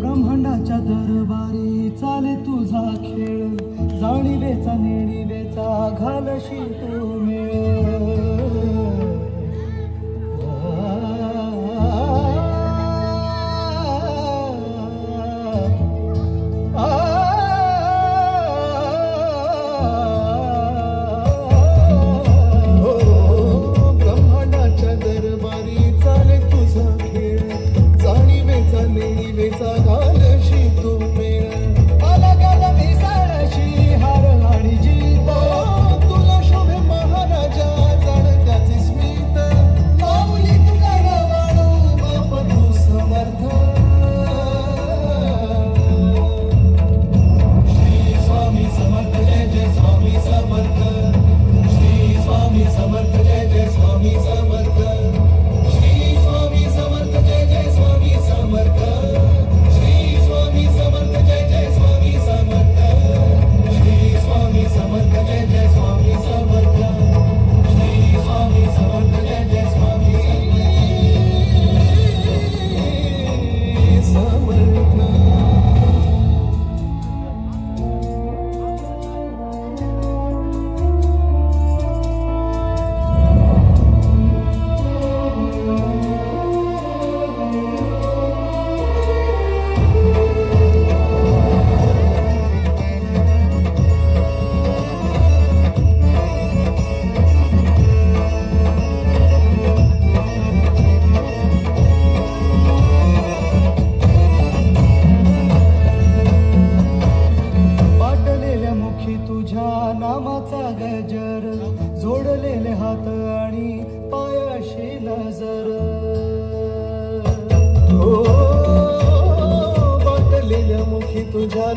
ब्रह्मांडाच्या दरबारी चाले तुझा खेळ, जाणीवेचा नेणीवेचा घालशी तू मेळ। ब्रह्मांडाच्या दरबारी चाले तुझा खेळ, जाणीवेचा नेणीवेचा घालशी तू मेळ। अलगद मिसळशी हार आणि जीत, तुला शोभे महाराजा जाण त्याचे स्मित। माऊली तुकार वाढू बाप तू समर्थ, श्री स्वामी समर्थ जय जय स्वामी समर्थ, श्री स्वामी समर्थ जय जय स्वामी समर्थ, श्री स्वामी समर्थ जय जय स्वामी समर्थ, श्री स्वामी समर्थ जय जय स्वामी समर्थ, श्री स्वामी समर्थ जय जय स्वामी समर्थ, श्री स्वामी समर्थ जय जय स्वामी समर्थ। नामाचा गजर, जोडलेले हात आणि पायाशी नजर। वाटलेल्या मुखी तुझ्या